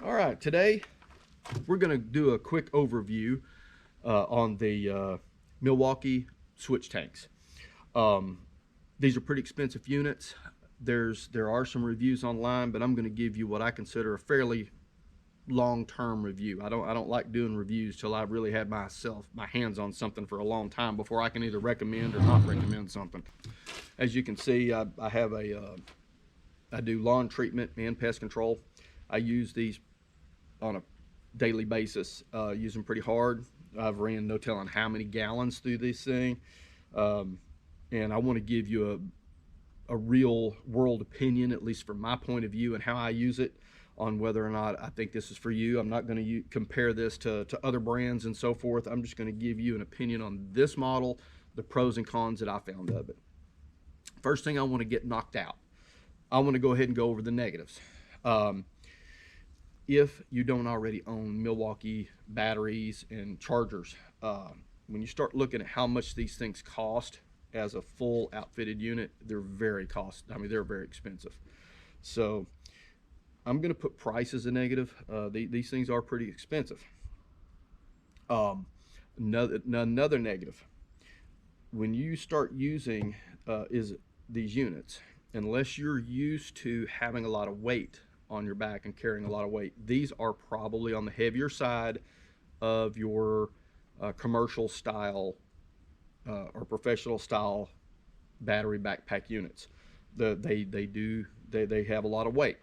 All right, today we're going to do a quick overview on the Milwaukee switch tanks. Um, these are pretty expensive units. There are some reviews online, but I'm going to give you what I consider a fairly long-term review. I don't like doing reviews till I've really had my hands on something for a long time before I can either recommend or not recommend something. As you can see, I do lawn treatment and pest control. I use these on a daily basis. Use them pretty hard. I've ran no telling how many gallons through this thing, and I want to give you a real world opinion, at least from my point of view, and how I use it, on whether or not I think this is for you. I'm not going to compare this to other brands and so forth. I'm just going to give you an opinion on this model, the pros and cons that I found of it. First thing I want to get knocked out, I want to go ahead and go over the negatives. If you don't already own Milwaukee batteries and chargers, when you start looking at how much these things cost as a full outfitted unit, they're very expensive. So I'm going to put price as a negative. These things are pretty expensive. Another negative, when you start using these units, unless you're used to having a lot of weight on your back and carrying a lot of weight, these are probably on the heavier side of your commercial style or professional style battery backpack units. They have a lot of weight,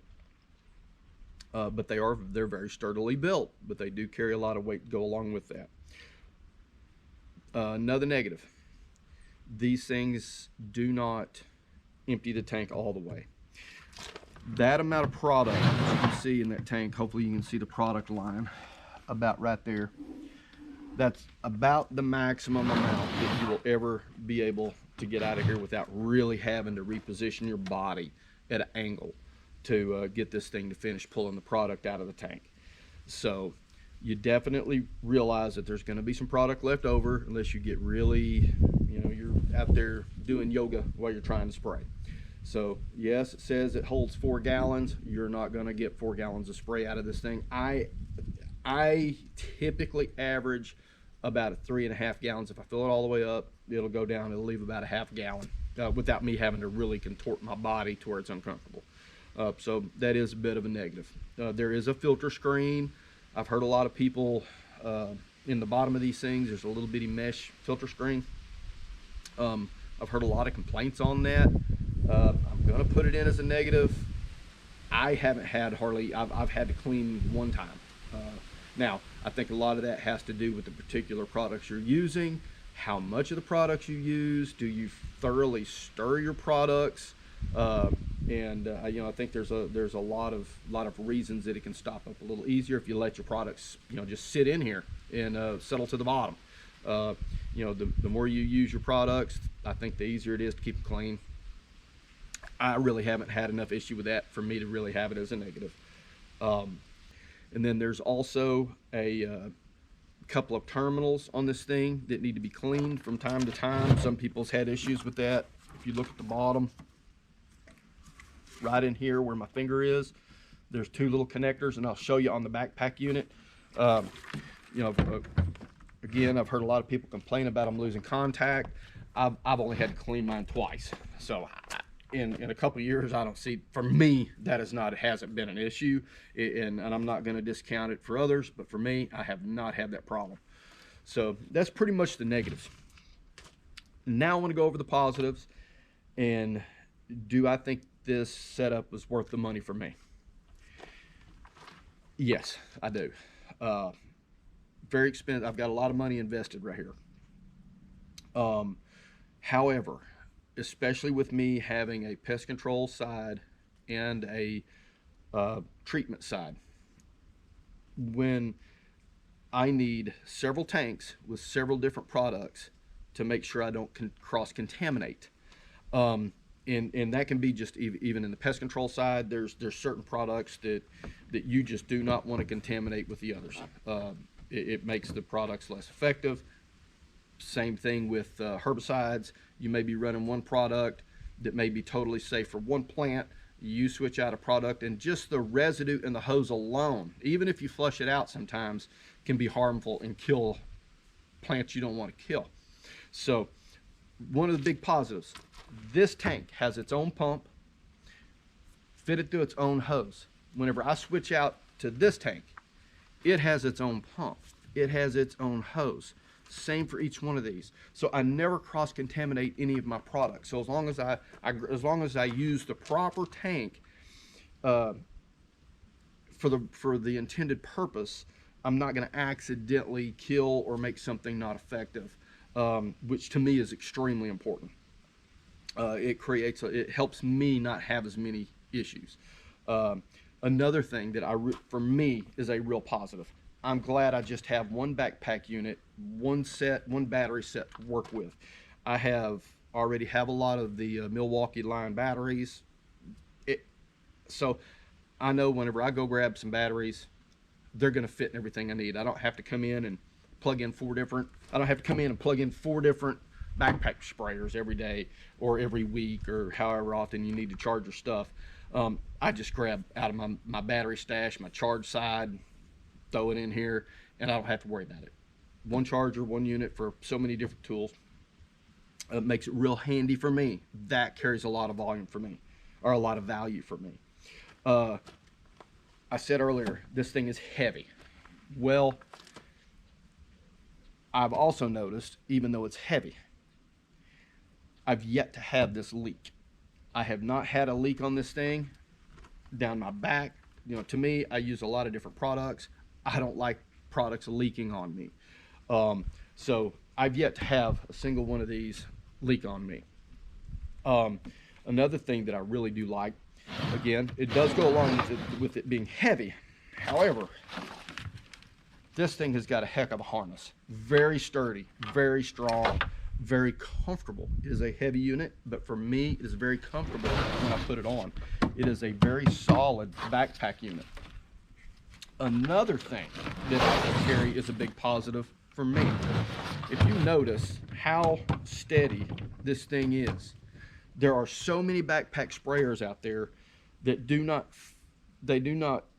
but they're very sturdily built, but they do carry a lot of weight to go along with that. Another negative, these things do not empty the tank all the way. That amount of product that you can see in that tank, hopefully you can see the product line about right there. That's about the maximum amount that you will ever be able to get out of here without really having to reposition your body at an angle to get this thing to finish pulling the product out of the tank. So you definitely realize that there's going to be some product left over unless you get really, you're out there doing yoga while you're trying to spray. So yes, it says it holds 4 gallons. You're not going to get 4 gallons of spray out of this thing. I typically average about 3.5 gallons. If I fill it all the way up, it'll go down. It'll leave about a half gallon without me having to really contort my body to where it's uncomfortable. So that is a bit of a negative. There is a filter screen. I've heard a lot of people in the bottom of these things, there's a little bitty mesh filter screen. I've heard a lot of complaints on that. I'm going to put it in as a negative. I haven't had I've had to clean one time. Now, I think a lot of that has to do with the particular products you're using, how much of the products you use, do you thoroughly stir your products, I think there's a lot of reasons that it can stop up a little easier if you let your products just sit in here and settle to the bottom. The more you use your products, I think the easier it is to keep them clean. I really haven't had enough issue with that for me to really have it as a negative. And then there's also a couple of terminals on this thing that need to be cleaned from time to time. Some people's had issues with that. If you look at the bottom, right in here where my finger is, there's 2 little connectors, and I'll show you on the backpack unit. Again, I've heard a lot of people complain about them losing contact. I've only had to clean mine twice, so in a couple of years, I don't see, for me, that hasn't been an issue, and I'm not going to discount it for others, but for me, I have not had that problem. So that's pretty much the negatives. Now I want to go over the positives, and do I think this setup was worth the money for me? Yes, I do. Very expensive. I've got a lot of money invested right here. However, especially with me having a pest control side and a treatment side, when I need several tanks with several different products to make sure I don't cross-contaminate, and that can be just even in the pest control side, there's certain products that you just do not want to contaminate with the others. It makes the products less effective. Same thing with herbicides. You may be running one product that may be totally safe for one plant. you switch out a product, and just the residue in the hose alone, even if you flush it out sometimes, can be harmful and kill plants you don't want to kill. So one of the big positives, this tank has its own pump fitted through its own hose. Whenever I switch out to this tank, it has its own pump, it has its own hose. Same for each one of these. So I never cross-contaminate any of my products. So as long as I use the proper tank for the intended purpose, I'm not going to accidentally kill or make something not effective, which to me is extremely important. It helps me not have as many issues. Another thing that for me is a real positive. I'm glad I just have one backpack unit, one battery set to work with. I already have a lot of the Milwaukee line batteries. So I know whenever I go grab some batteries, they're going to fit in everything I need. I don't have to come in and plug in four different backpack sprayers every day or every week or however often you need to charge your stuff. I just grab out of my battery stash, my charge side, throw it in here, and I don't have to worry about it. One charger, one unit for so many different tools. Makes it real handy for me. That carries a lot of volume for me, or a lot of value for me. I said earlier, this thing is heavy. Well, I've also noticed, even though it's heavy, I've yet to have this leak. I have not had a leak on this thing down my back. You know, to me, I use a lot of different products. I don't like products leaking on me. So I've yet to have a single one of these leak on me. Another thing that I really do like, again, it does go along with it being heavy. However, this thing has got a heck of a harness. Very sturdy, very strong, very comfortable. It is a heavy unit, but for me, it is very comfortable when I put it on. It is a very solid backpack unit. Another thing that I carry is a big positive for me. If you notice how steady this thing is, there are so many backpack sprayers out there that do not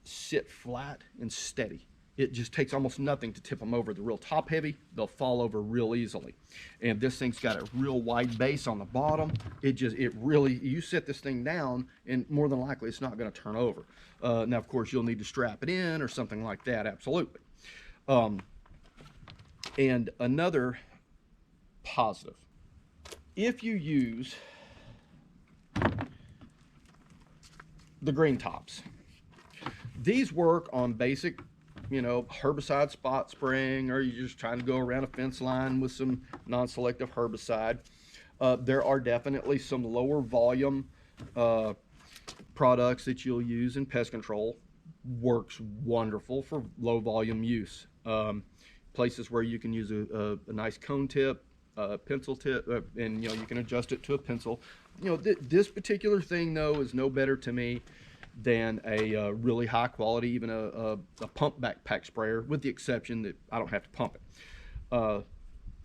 sit flat and steady. It just takes almost nothing to tip them over. They're real top heavy, they'll fall over real easily. And this thing's got a real wide base on the bottom. You set this thing down and more than likely it's not gonna turn over. Now of course you'll need to strap it in or something like that, absolutely. And another positive, if you use the green tops, these work on basic, herbicide spot spraying, or you're just trying to go around a fence line with some non-selective herbicide. There are definitely some lower volume products that you'll use in pest control. Works wonderful for low volume use. Places where you can use a nice cone tip, pencil tip, and you can adjust it to a pencil. This particular thing though is no better to me than a really high quality, even a pump backpack sprayer, with the exception that I don't have to pump it.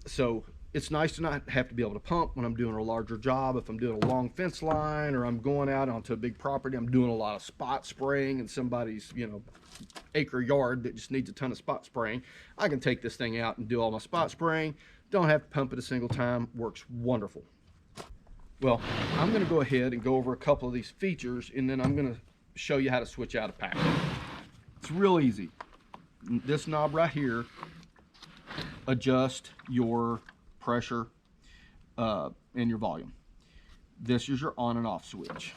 So it's nice to not have to be able to pump when I'm doing a larger job. If I'm doing a long fence line or I'm going out onto a big property, I'm doing a lot of spot spraying in somebody's acre yard that just needs a ton of spot spraying, I can take this thing out and do all my spot spraying. Don't have to pump it a single time. Works wonderful. Well, I'm going to go ahead and go over a couple of these features, and then I'm going to show you how to switch out a pack. It's real easy. This knob right here adjusts your pressure and your volume. This is your on and off switch.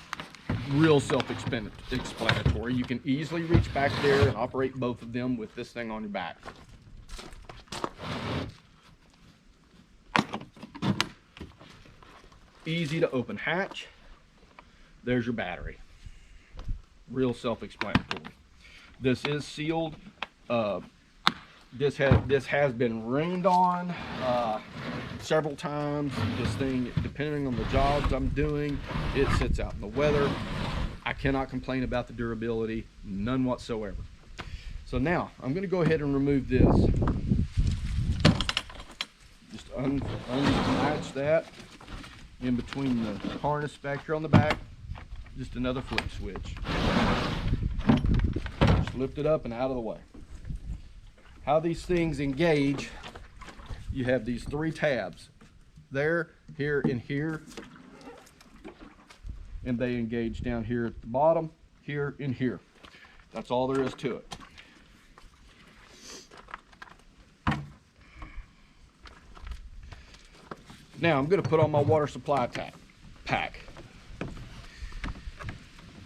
Real self-explanatory. You can easily reach back there and operate both of them with this thing on your back. Easy to open hatch. There's your battery. Real self-explanatory. This is sealed. This has been rained on several times. This thing, depending on the jobs I'm doing, it sits out in the weather. I cannot complain about the durability, none whatsoever. So now I'm going to go ahead and remove this. Just unlatch that in between the harness back here on the back. just another flip switch. Just lift it up and out of the way. How these things engage, you have these 3 tabs. There, here, and here. And they engage down here at the bottom, here, and here. That's all there is to it. Now I'm going to put on my water supply pack.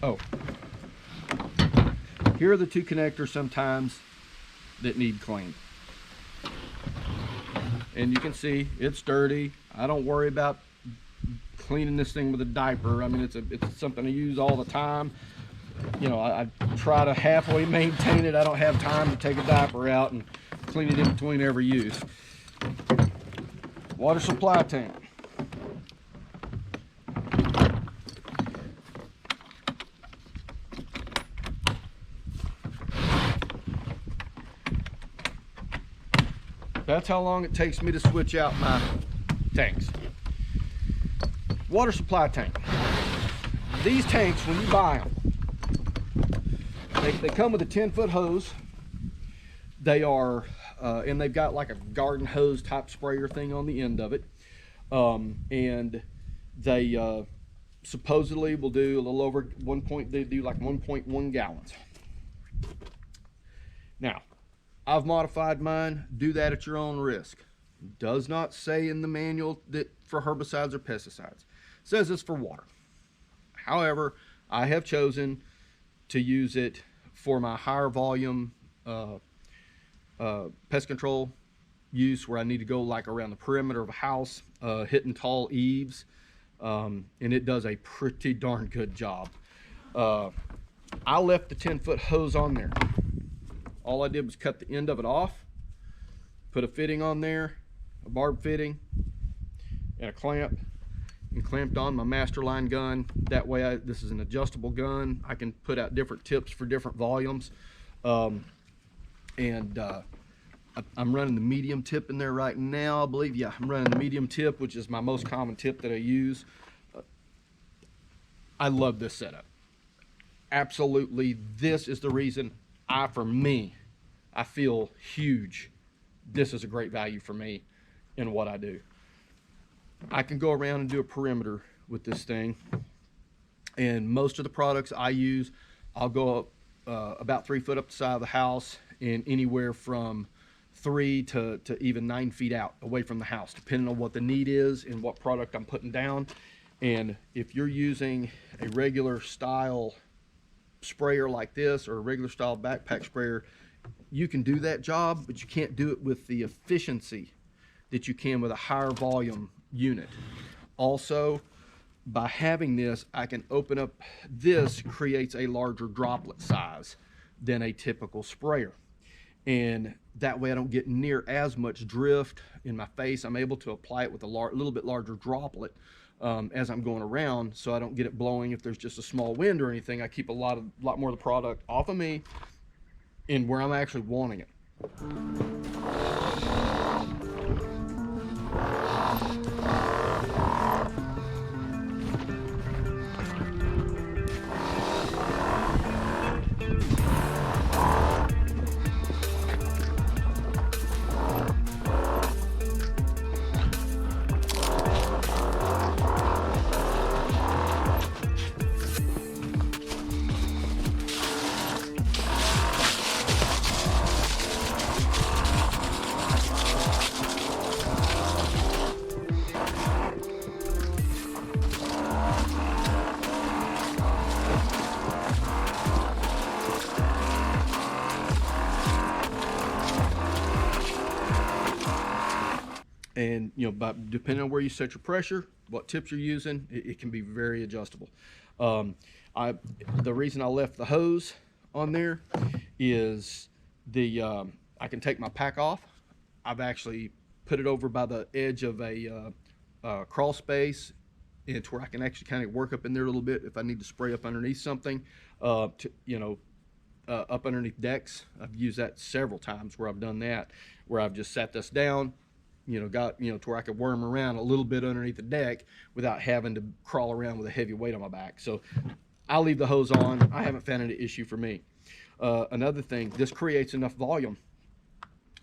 Oh, here are the 2 connectors sometimes that need cleaned. And you can see it's dirty. I don't worry about cleaning this thing with a diaper. I mean, it's something I use all the time. You know, I try to halfway maintain it. I don't have time to take a diaper out and clean it in between every use. Water supply tank. That's how long it takes me to switch out my tanks. Water supply tank. These tanks, when you buy them, they come with a 10-foot hose. They are, and they've got like a garden hose type sprayer thing on the end of it. And they supposedly will do a little over they do like 1.1 gallons. Now, I've modified mine. Do that at your own risk. It does not say in the manual that for herbicides or pesticides. It says it's for water. However, I have chosen to use it for my higher volume pest control use, where I need to go like around the perimeter of a house, hitting tall eaves, and it does a pretty darn good job. I left the 10-foot hose on there. All I did was cut the end of it off, put a fitting on there, a barb fitting, and a clamp, and clamped on my master line gun. That way, this is an adjustable gun. I can put out different tips for different volumes. I'm running the medium tip in there right now, I believe. Yeah, I'm running the medium tip, which is my most common tip that I use. I love this setup. Absolutely, this is the reason for me, I feel huge. This is a great value for me in what I do. I can go around and do a perimeter with this thing. And most of the products I use, I'll go up about 3 foot up the side of the house, and anywhere from 3 to even 9 feet out away from the house, depending on what the need is and what product I'm putting down. And if you're using a regular style sprayer like this, or a regular style backpack sprayer, you can do that job, but you can't do it with the efficiency that you can with a higher volume unit. Also, by having this, I can open up, this creates a larger droplet size than a typical sprayer, and that way I don't get near as much drift in my face. I'm able to apply it with a little bit larger droplet as I'm going around, so I don't get it blowing if there's just a small wind or anything. I keep a lot more of the product off of me and where I'm actually wanting it. And depending on where you set your pressure, what tips you're using, it can be very adjustable. The reason I left the hose on there is I can take my pack off. I've actually put it over by the edge of a crawl space, and to where I can actually kind of work up in there a little bit if I need to spray up underneath something, up underneath decks. I've used that several times where I've done that, where I've just sat this down, to where I could worm around a little bit underneath the deck without having to crawl around with a heavy weight on my back. So I'll leave the hose on. I haven't found any issue for me. Another thing, this creates enough volume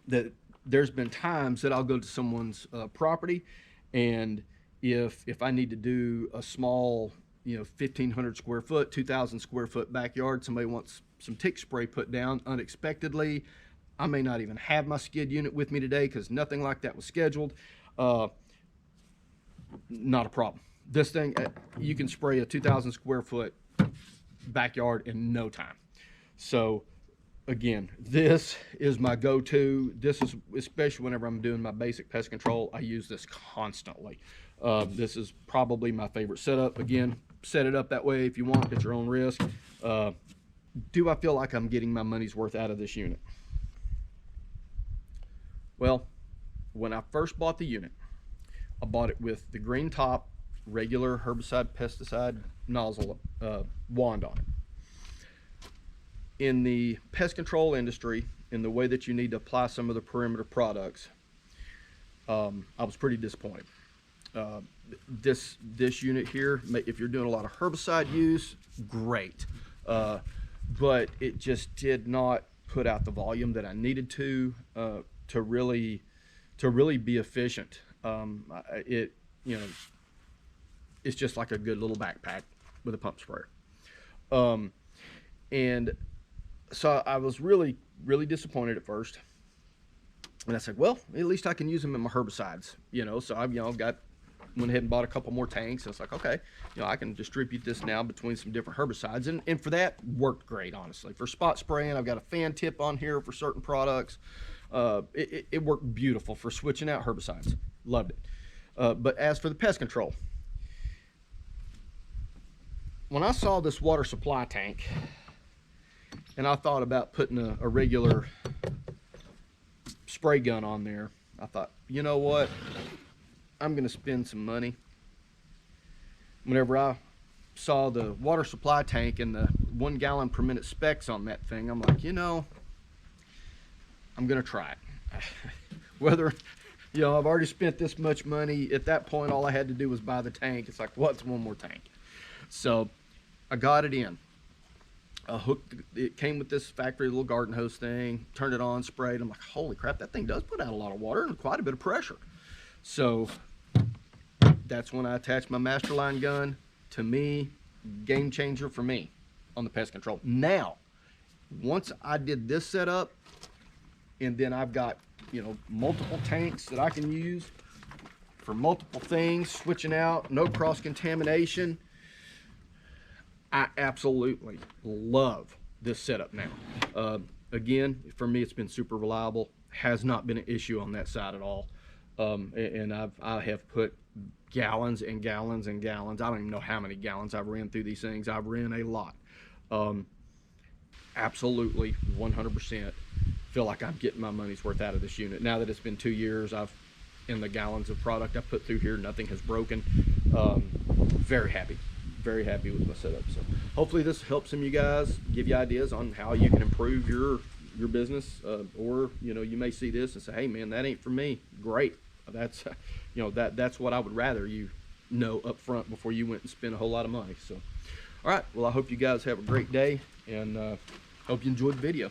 that there's been times that I'll go to someone's property, and if I need to do a small, 1,500 square foot, 2,000 square foot backyard, somebody wants some tick spray put down unexpectedly, I may not even have my skid unit with me today because nothing like that was scheduled. Not a problem. This thing, you can spray a 2,000 square foot backyard in no time. So again, this is my go-to. This is, especially whenever I'm doing my basic pest control, I use this constantly. This is probably my favorite setup. Again, set it up that way if you want, at your own risk. Do I feel like I'm getting my money's worth out of this unit? Well, when I first bought the unit, I bought it with the green top, regular herbicide pesticide nozzle wand on it. In the pest control industry, in the way that you need to apply some of the perimeter products, I was pretty disappointed. This unit here, if you're doing a lot of herbicide use, great, but it just did not put out the volume that I needed to really be efficient. It's just like a good little backpack with a pump sprayer. And so I was really disappointed at first. And I said, well, at least I can use them in my herbicides, so I've went ahead and bought a couple more tanks. And it's like, okay, I can distribute this now between some different herbicides. And for that, worked great, honestly. For spot spraying, I've got a fan tip on here for certain products. It worked beautiful for switching out herbicides. Loved it. But as for the pest control, when I saw this water supply tank and I thought about putting a regular spray gun on there, I thought, you know what? I'm going to spend some money. Whenever I saw the water supply tank and the 1 gallon per minute specs on that thing, I'm like, I'm going to try it. Whether, I've already spent this much money. At that point, all I had to do was buy the tank. It's like, what's one more tank? So I got it in. It came with this factory little garden hose thing, turned it on, sprayed. I'm like, holy crap, that thing does put out a lot of water and quite a bit of pressure. So that's when I attached my Masterline gun. To me, game changer for me on the pest control. Now, once I did this setup, and then I've got, multiple tanks that I can use for multiple things, switching out, no cross-contamination. I absolutely love this setup now. Again, for me, it's been super reliable. Has not been an issue on that side at all. And I have put gallons and gallons and gallons. I don't even know how many gallons I've ran through these things. I've ran a lot. Absolutely 100% feel like I'm getting my money's worth out of this unit. Now that it's been 2 years, in the gallons of product I put through here, nothing has broken. Very happy with my setup. So hopefully this helps some of you guys, give you ideas on how you can improve your business, or you may see this and say, hey man, that ain't for me. Great. That's that's what I would rather you know up front before you went and spent a whole lot of money. So all right, well, I hope you guys have a great day, and hope you enjoyed the video.